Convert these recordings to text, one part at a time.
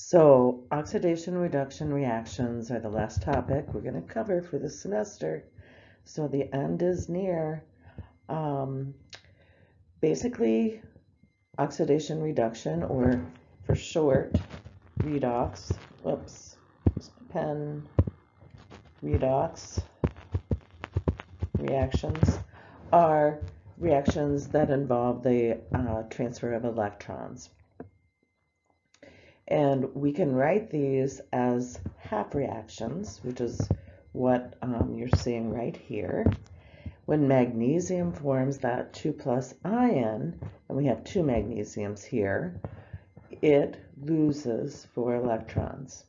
So, oxidation reduction reactions are the last topic we're going to cover for the semester. So, the end is near. Um, Basically, oxidation reduction, or for short, redox, redox reactions are reactions that involve the transfer of electrons. And we can write these as half reactions, which is what you're seeing right here. When magnesium forms that 2+ ion, and we have two magnesiums here, it loses 4 electrons.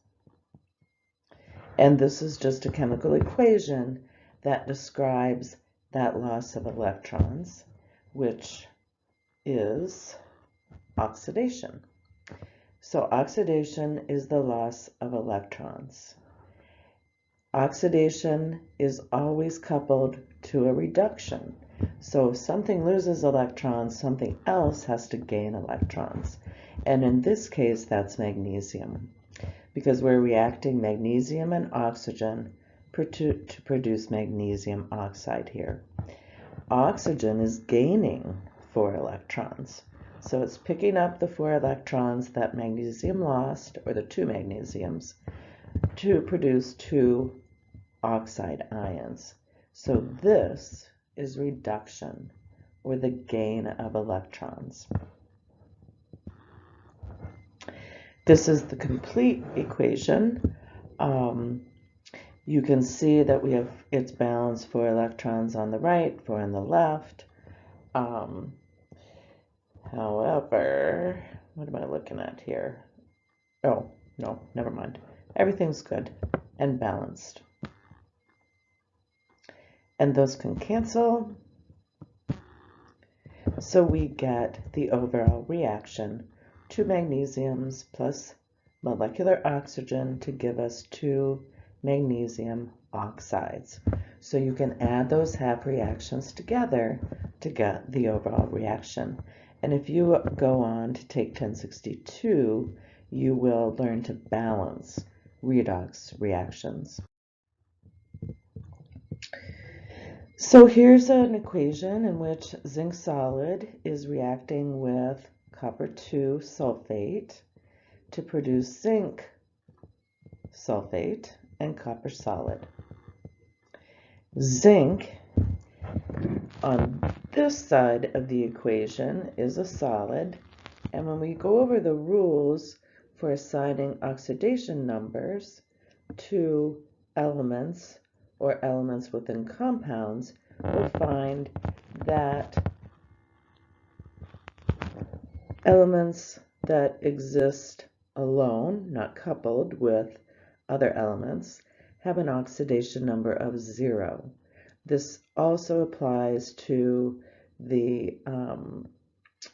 And this is just a chemical equation that describes that loss of electrons, which is oxidation. So oxidation is the loss of electrons. Oxidation is always coupled to a reduction. So if something loses electrons, something else has to gain electrons. And in this case, that's magnesium, because we're reacting magnesium and oxygen to produce magnesium oxide here. Oxygen is gaining 4 electrons. So it's picking up the 4 electrons that magnesium lost, or the 2 magnesiums, to produce 2 oxide ions. So this is reduction, or the gain of electrons. This is the complete equation. You can see that we have its balance 4 electrons on the right, 4 on the left. However, what am I looking at here? Oh, no, never mind. Everything's good and balanced. And those can cancel. So we get the overall reaction, 2 magnesiums plus molecular oxygen to give us 2 magnesium oxides. So you can add those half reactions together to get the overall reaction. And if you go on to take 1062, you will learn to balance redox reactions. So here's an equation in which zinc solid is reacting with copper 2 sulfate to produce zinc sulfate and copper solid. Zinc on this side of the equation is a solid, and when we go over the rules for assigning oxidation numbers to elements or elements within compounds, we'll find that elements that exist alone, not coupled with other elements, have an oxidation number of 0. This also applies to the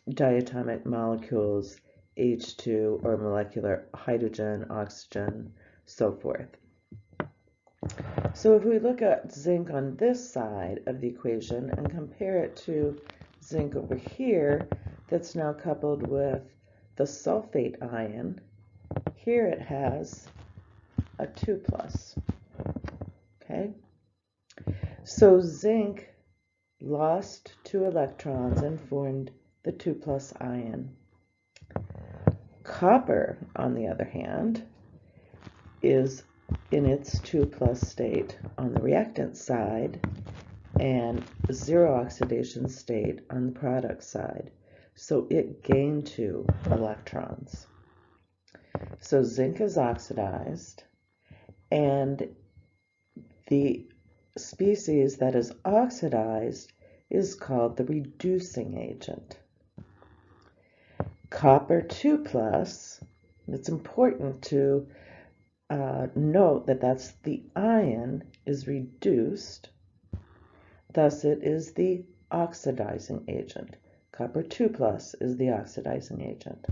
diatomic molecules H2 or molecular hydrogen, oxygen, so forth. So if we look at zinc on this side of the equation and compare it to zinc over here that's now coupled with the sulfate ion, here it has a 2+. Okay? So zinc lost 2 electrons and formed the 2+ ion. Copper, on the other hand, is in its 2+ state on the reactant side and 0 oxidation state on the product side. So it gained 2 electrons. So zinc is oxidized, and the species that is oxidized is called the reducing agent. Copper 2+, it's important to note that that's the ion is reduced, thus it is the oxidizing agent. Copper 2+ is the oxidizing agent.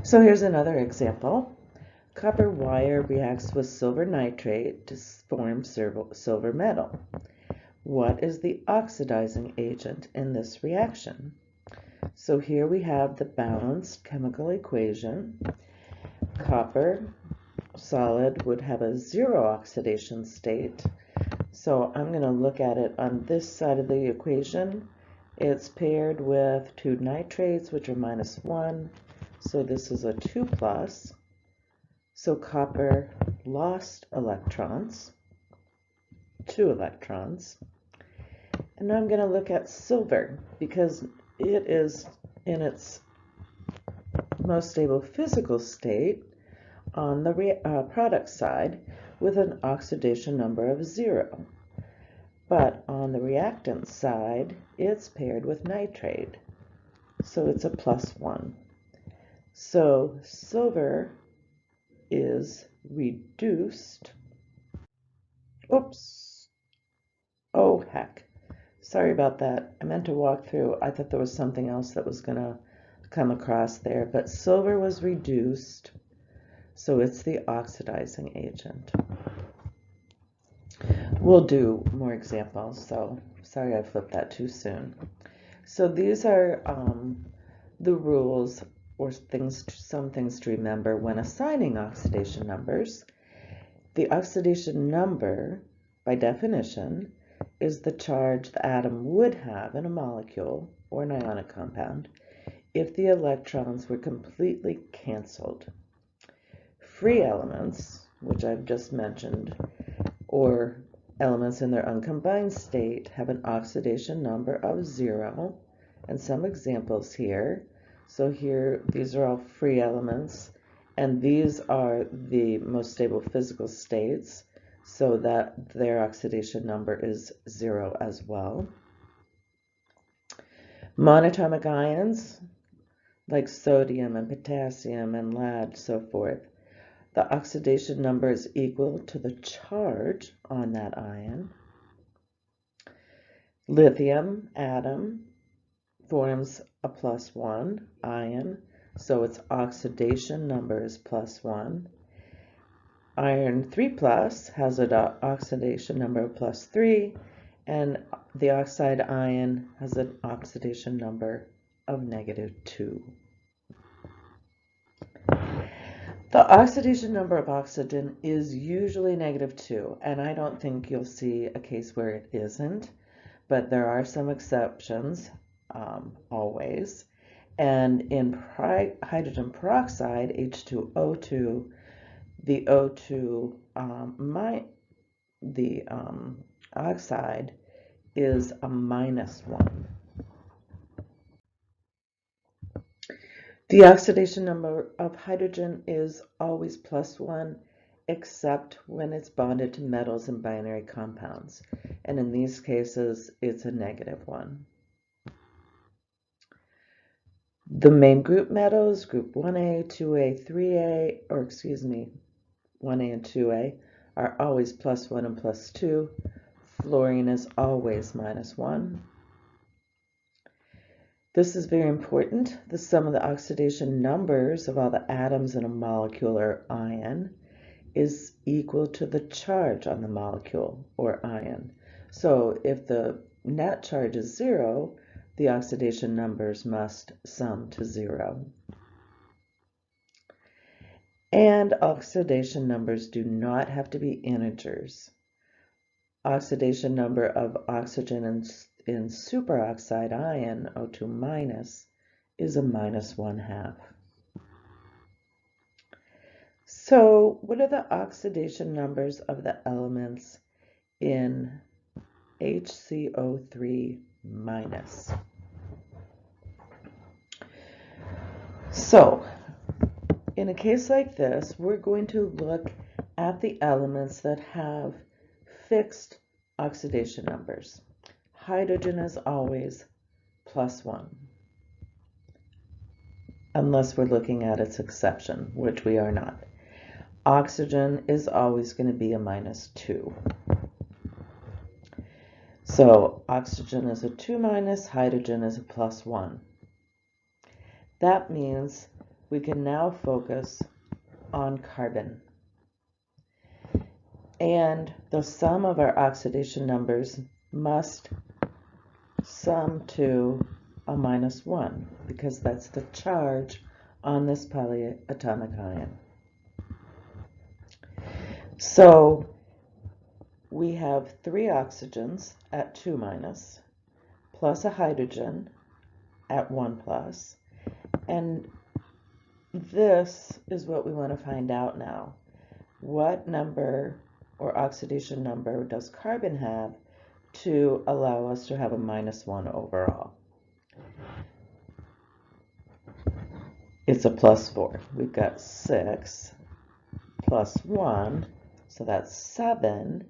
So here's another example. Copper wire reacts with silver nitrate to form silver metal. What is the oxidizing agent in this reaction? So here we have the balanced chemical equation. Copper solid would have a 0 oxidation state. So I'm going to look at it on this side of the equation. It's paired with 2 nitrates, which are -1. So this is a 2+. So copper lost electrons, 2 electrons. And now I'm going to look at silver because it is in its most stable physical state on the product side with an oxidation number of 0. But on the reactant side, it's paired with nitrate, so it's a +1. So silver is reduced. Oops. Oh, heck. Sorry about that. I meant to walk through. I thought there was something else that was going to come across there, but silver was reduced, so it's the oxidizing agent. We'll do more examples, so sorry I flipped that too soon. So these are the rules or some things to remember when assigning oxidation numbers. The oxidation number, by definition, is the charge the atom would have in a molecule or an ionic compound if the electrons were completely canceled. Free elements, which I've just mentioned, or elements in their uncombined state have an oxidation number of 0, and some examples here. So here, these are all free elements, and these are the most stable physical states, so that their oxidation number is 0 as well. Monatomic ions, like sodium and potassium and lead, so forth, the oxidation number is equal to the charge on that ion. Lithium atom forms a +1 ion, so its oxidation number is +1. Iron 3+ has an oxidation number of +3, and the oxide ion has an oxidation number of -2. The oxidation number of oxygen is usually -2, and I don't think you'll see a case where it isn't, but there are some exceptions, always. And in hydrogen peroxide, H2O2, the O2, the oxide is a -1. The oxidation number of hydrogen is always +1, except when it's bonded to metals and binary compounds. And in these cases, it's a -1. The main group metals, group 1A, 2A, 3A, or excuse me, 1A and 2A, are always +1 and +2. Fluorine is always -1. This is very important. The sum of the oxidation numbers of all the atoms in a molecule or ion is equal to the charge on the molecule or ion. So if the net charge is 0, the oxidation numbers must sum to 0. And oxidation numbers do not have to be integers. Oxidation number of oxygen in superoxide ion, O2-, is a -1/2. So what are the oxidation numbers of the elements in HCO3-? So in a case like this, we're going to look at the elements that have fixed oxidation numbers. Hydrogen is always +1, unless we're looking at its exception, which we are not. Oxygen is always going to be a -2. So oxygen is a 2-, hydrogen is a +1. That means we can now focus on carbon. And the sum of our oxidation numbers must sum to a -1 because that's the charge on this polyatomic ion. So we have 3 oxygens at 2-, plus a hydrogen at 1+, and this is what we want to find out now. What number or oxidation number does carbon have to allow us to have a -1 overall? It's a +4. We've got 6 plus 1, so that's 7.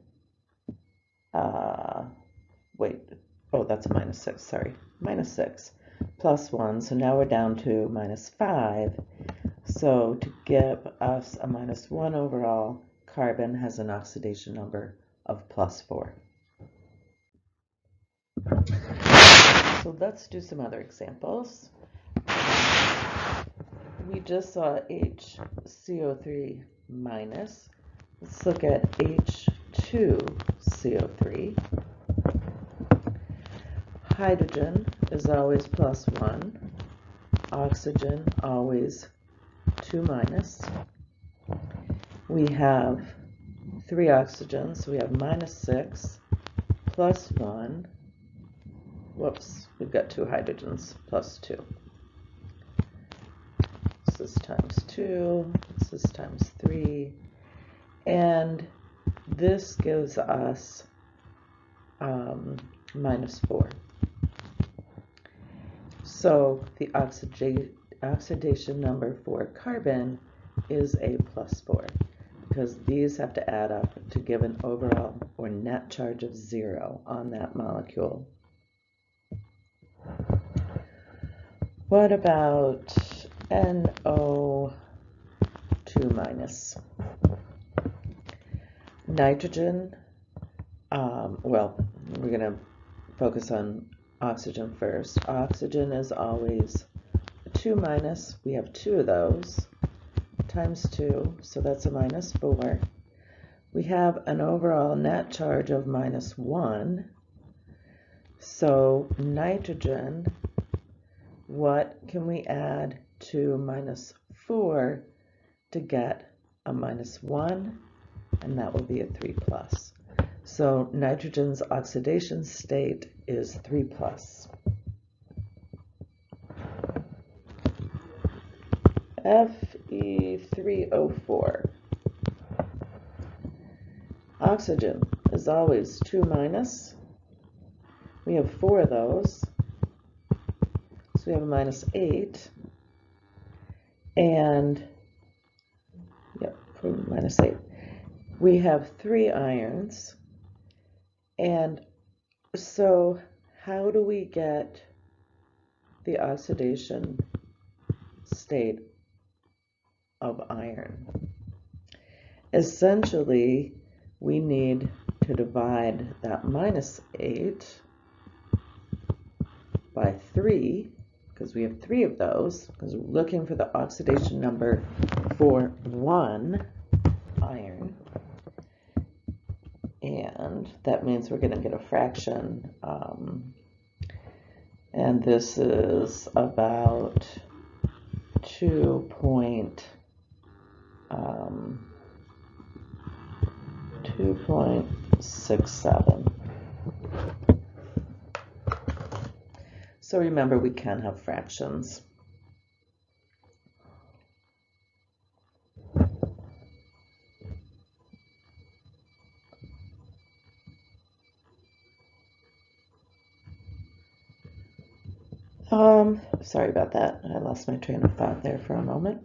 That's a -6, sorry. -6 plus 1, so now we're down to -5. So to give us a -1 overall, carbon has an oxidation number of +4. So let's do some other examples. We just saw HCO3-. Let's look at H2CO3. Hydrogen is always +1. Oxygen always 2-. We have 3 oxygens, so we have -6 plus 1. Whoops, we've got 2 hydrogens plus 2. This is times 2, this is times 3, and this gives us -4. So the oxidation number for carbon is a +4 because these have to add up to give an overall or net charge of 0 on that molecule. What about NO2-? Nitrogen, we're going to focus on oxygen first. Oxygen is always 2-. We have 2 of those, times 2, so that's a -4. We have an overall net charge of -1. So nitrogen, what can we add to -4 to get a -1? And that will be a 3+. So nitrogen's oxidation state is 3+. Fe3O4. Oxygen is always 2-. We have 4 of those, so we have a -8, and -8. We have 3 irons, and so how do we get the oxidation state of iron? Essentially, we need to divide that -8 by 3, because we have 3 of those, because we're looking for the oxidation number for 1 iron. And that means we're going to get a fraction, and this is about 2.67. So remember, we can have fractions. Sorry about that. I lost my train of thought there for a moment.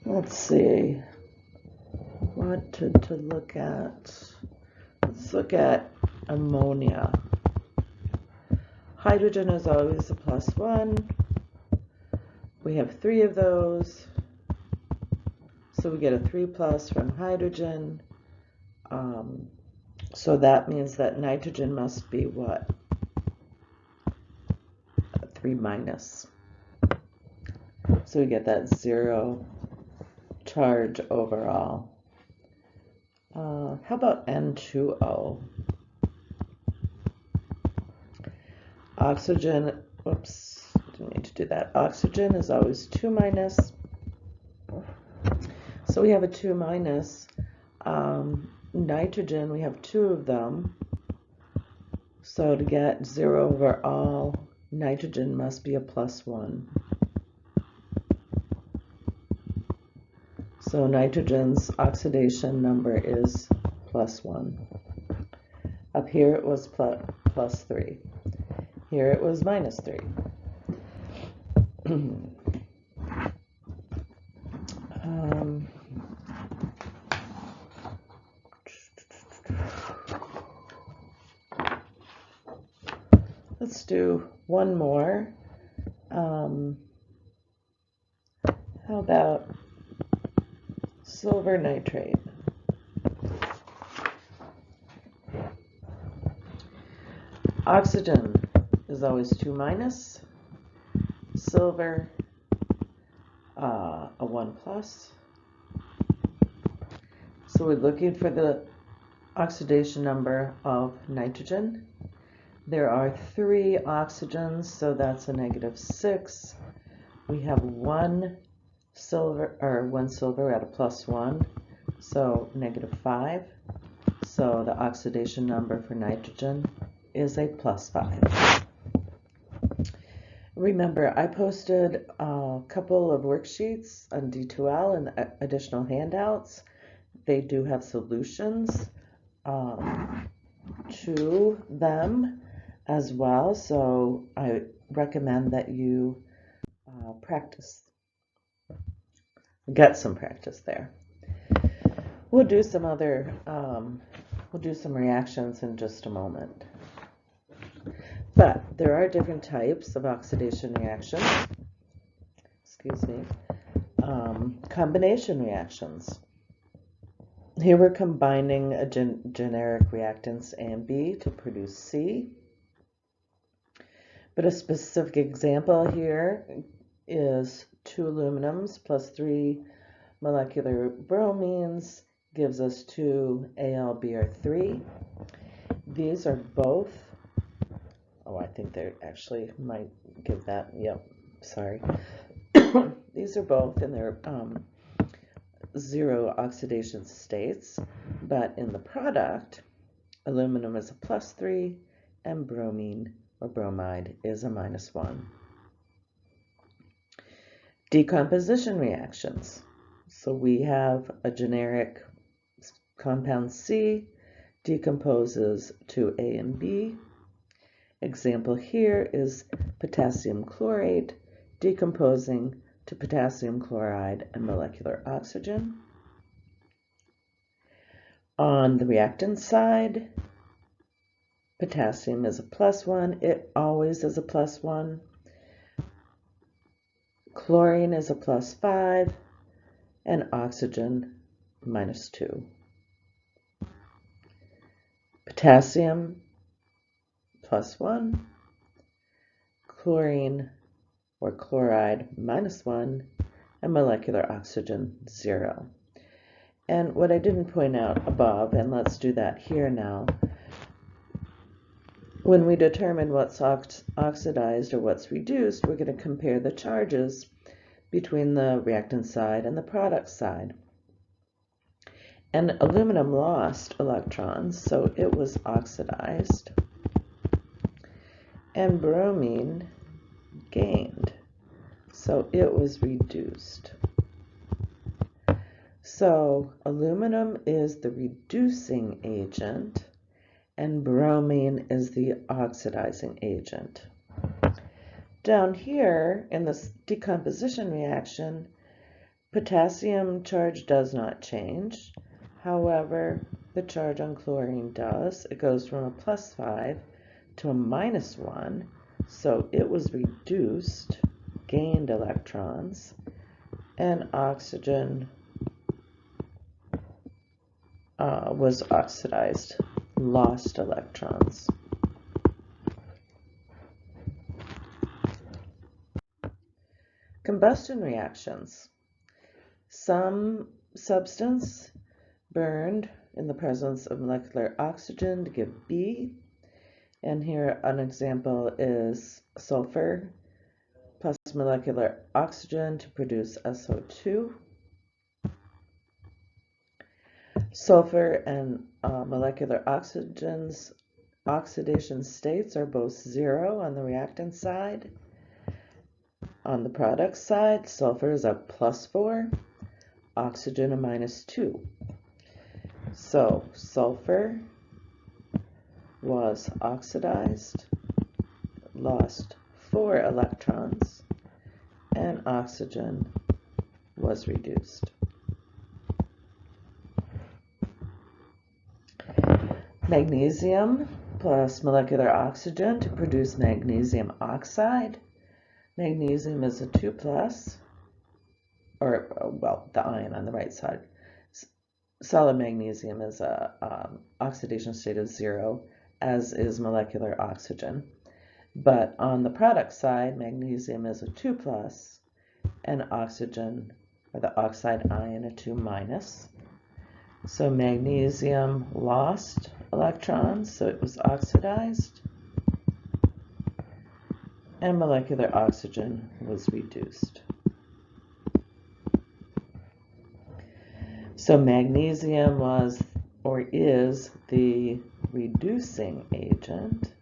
Let's see what to look at. Let's look at ammonia. Hydrogen is always a +1. We have 3 of those, so we get a 3+ from hydrogen. So that means that nitrogen must be what? A 3-. So we get that 0 charge overall. How about N2O? Oxygen, whoops, didn't mean to do that. Oxygen is always 2 minus. So we have a 2 minus. Nitrogen, we have 2 of them. So to get 0 over all, nitrogen must be a +1. So nitrogen's oxidation number is +1. Up here it was +3. Here it was -3. Let's do one more. How about silver nitrate? Oxygen is always 2 minus. Silver, a 1 plus. So we're looking for the oxidation number of nitrogen. There are 3 oxygens, so that's a -6. We have one silver at a +1, so -5. So the oxidation number for nitrogen is a +5. Remember, I posted a couple of worksheets on D2L and additional handouts. They do have solutions to them as well, so I recommend that you practice, get some practice there. We'll do some other, we'll do some reactions in just a moment. But there are different types of oxidation reactions. Excuse me. Combination reactions. Here we're combining a generic reactants A and B to produce C. But a specific example here is 2 aluminums plus 3 molecular bromines gives us 2 AlBr3. These are both, I think they actually might give that, yep, sorry. These are both in their 0 oxidation states, but in the product, aluminum is a +3 and bromine or bromide is a -1. Decomposition reactions. So we have a generic compound C decomposes to A and B. Example here is potassium chlorate decomposing to potassium chloride and molecular oxygen. On the reactant side, potassium is a +1. It always is a +1. Chlorine is a +5 and oxygen -2. Potassium +1, chlorine or chloride -1, and molecular oxygen 0. And what I didn't point out above, and let's do that here now, when we determine what's oxidized or what's reduced, we're going to compare the charges between the reactant side and the product side. And aluminum lost electrons, so it was oxidized. And bromine gained, so it was reduced. So aluminum is the reducing agent and bromine is the oxidizing agent. Down here in this decomposition reaction, potassium charge does not change. However, the charge on chlorine does. It goes from a +5 to a -1, so it was reduced, gained electrons, and oxygen was oxidized, lost electrons. Combustion reactions. Some substance burned in the presence of molecular oxygen to give B. And here an example is sulfur plus molecular oxygen to produce SO2. Sulfur and molecular oxygen's oxidation states are both 0 on the reactant side. On the product side, sulfur is a +4, oxygen a -2. So sulfur was oxidized, lost 4 electrons, and oxygen was reduced. Magnesium plus molecular oxygen to produce magnesium oxide. Magnesium is a 2+, or well, the ion on the right side. Solid magnesium is a oxidation state of 0, as is molecular oxygen. But on the product side, magnesium is a 2+, and oxygen, or the oxide ion, a 2-. So magnesium lost electrons, so it was oxidized, and molecular oxygen was reduced. So magnesium was, or is, the reducing agent,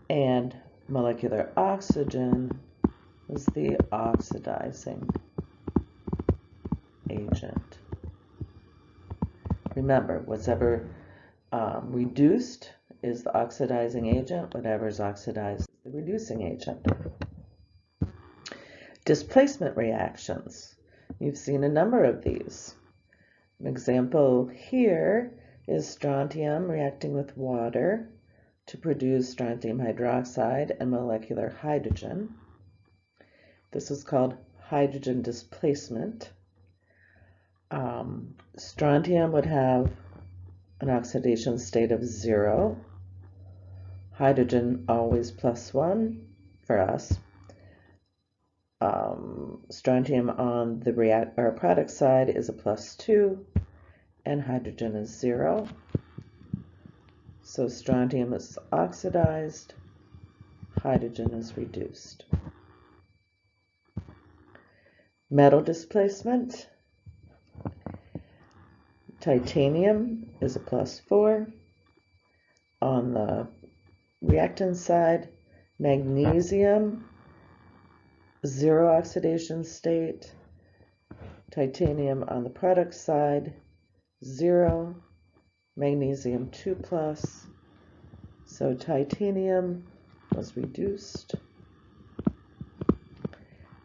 and molecular oxygen was the oxidizing agent. Remember, whatever reduced is the oxidizing agent, whatever is oxidized is the reducing agent. Displacement reactions. You've seen a number of these. An example here is strontium reacting with water to produce strontium hydroxide and molecular hydrogen. This is called hydrogen displacement. Strontium would have an oxidation state of 0. Hydrogen always +1 for us. Strontium on the product side is a +2, and hydrogen is 0. So strontium is oxidized, hydrogen is reduced. Metal displacement. Titanium is a +4. On the reactant side, magnesium, 0 oxidation state. Titanium on the product side, 0. Magnesium 2+. So titanium was reduced,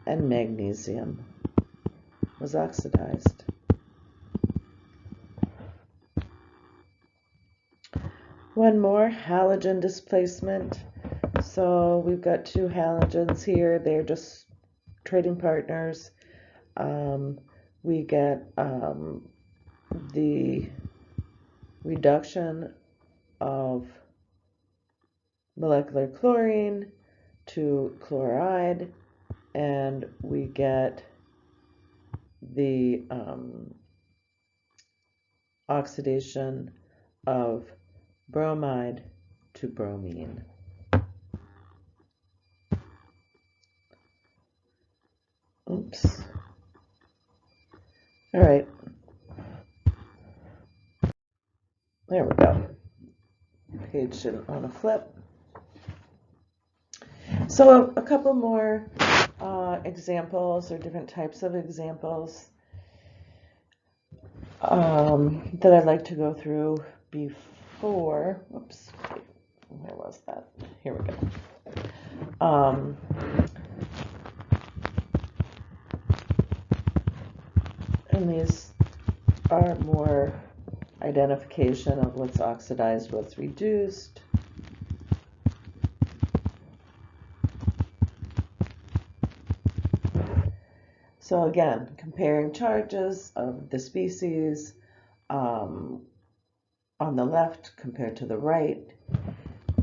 and magnesium was oxidized. One more, halogen displacement. So we've got 2 halogens here. They're just trading partners. We get the reduction of molecular chlorine to chloride, and we get the oxidation of bromide to bromine. Oops. All right. There we go. Page didn't want to flip. So a couple more examples, or different types of examples that I'd like to go through before. Whoops, where was that? Here we go. And these are more identification of what's oxidized, what's reduced. So again, comparing charges of the species on the left compared to the right,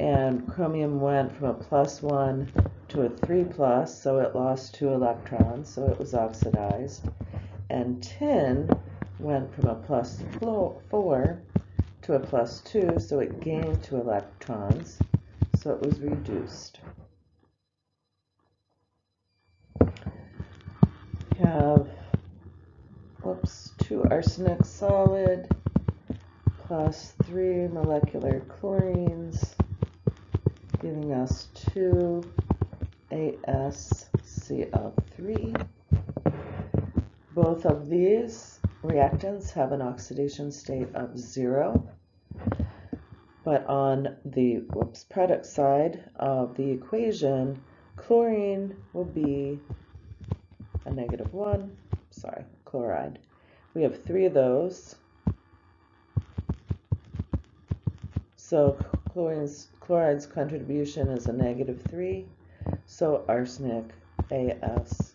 and chromium went from a +1 to a 3+, so it lost 2 electrons, so it was oxidized. And tin went from a +4 to a +2, so it gained 2 electrons, so it was reduced. We have 2 arsenic solid plus 3 molecular chlorines, giving us 2 AsCl3. Both of these reactants have an oxidation state of 0, but on the product side of the equation, chlorine will be a -1, chloride. We have 3 of those, so chloride's contribution is a -3, so arsenic As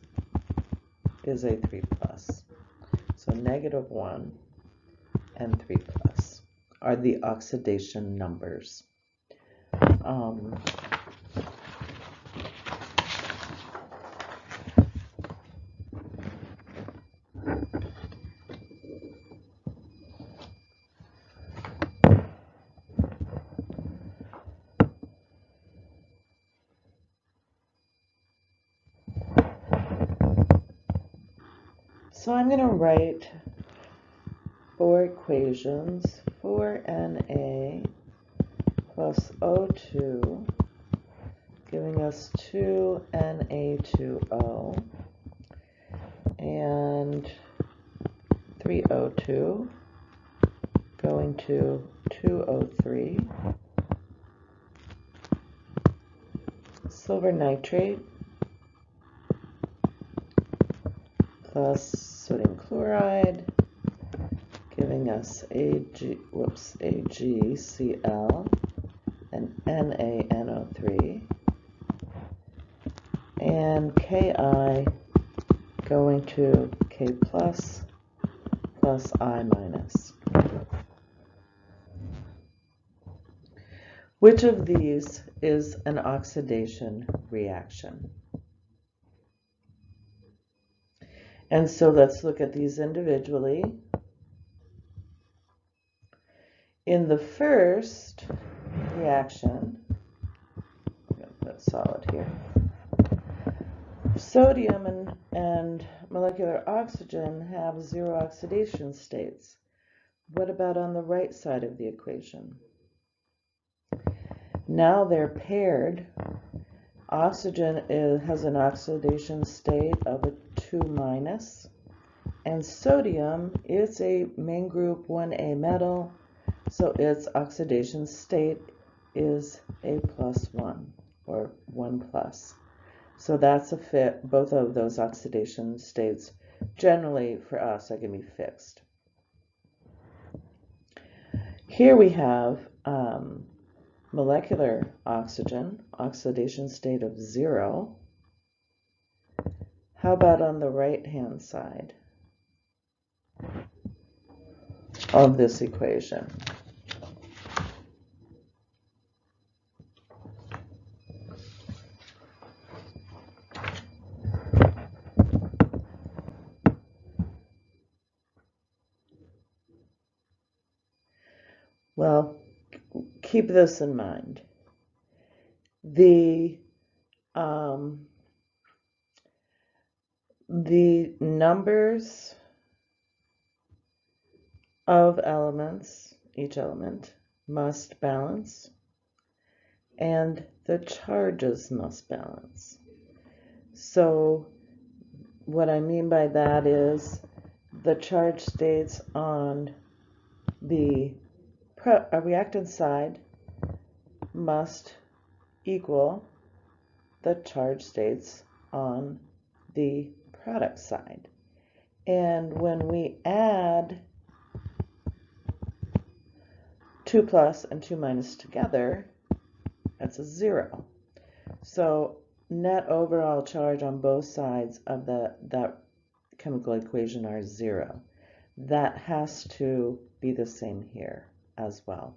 is a 3+. So -1 and 3+ are the oxidation numbers. So I'm going to write 4 equations, 4Na plus O2, giving us 2Na2O, and 3O2 going to 2O3, silver nitrate plus sodium chloride, giving us AgCl and NaNO3, and Ki going to K plus I minus. Which of these is an oxidation reaction? And so let's look at these individually. In the first reaction, I'm going to put solid here, sodium and molecular oxygen have 0 oxidation states. What about on the right side of the equation? Now they're paired. Oxygen has an oxidation state of a 2-, and sodium is a main group 1A metal, so its oxidation state is a +1 or 1+. So that's a fit. Both of those oxidation states generally for us are going to be fixed. Here we have molecular oxygen, oxidation state of 0. How about on the right-hand side of this equation? Well, keep this in mind. The numbers of elements, each element, must balance, and the charges must balance. So what I mean by that is the charge states on the reactant side must equal the charge states on the product side. And when we add 2+ and 2- together, that's a 0. So net overall charge on both sides of that chemical equation are 0. That has to be the same here as well.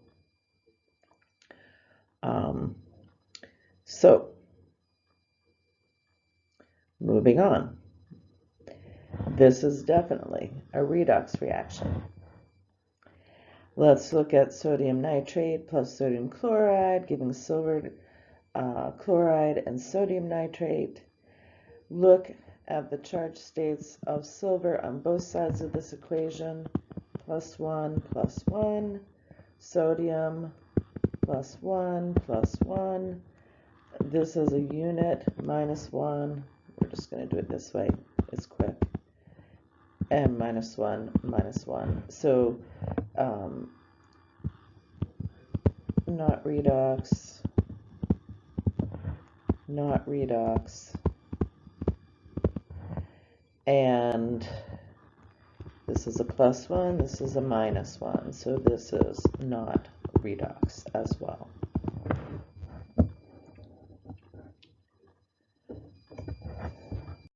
So moving on. This is definitely a redox reaction. Let's look at sodium nitrate plus sodium chloride, giving silver chloride and sodium nitrate. Look at the charge states of silver on both sides of this equation. +1, sodium, +1. This is a unit, -1. We're just going to do it this way. It's quick. And -1. So, not redox, and this is a +1, this is a -1, so this is not redox as well.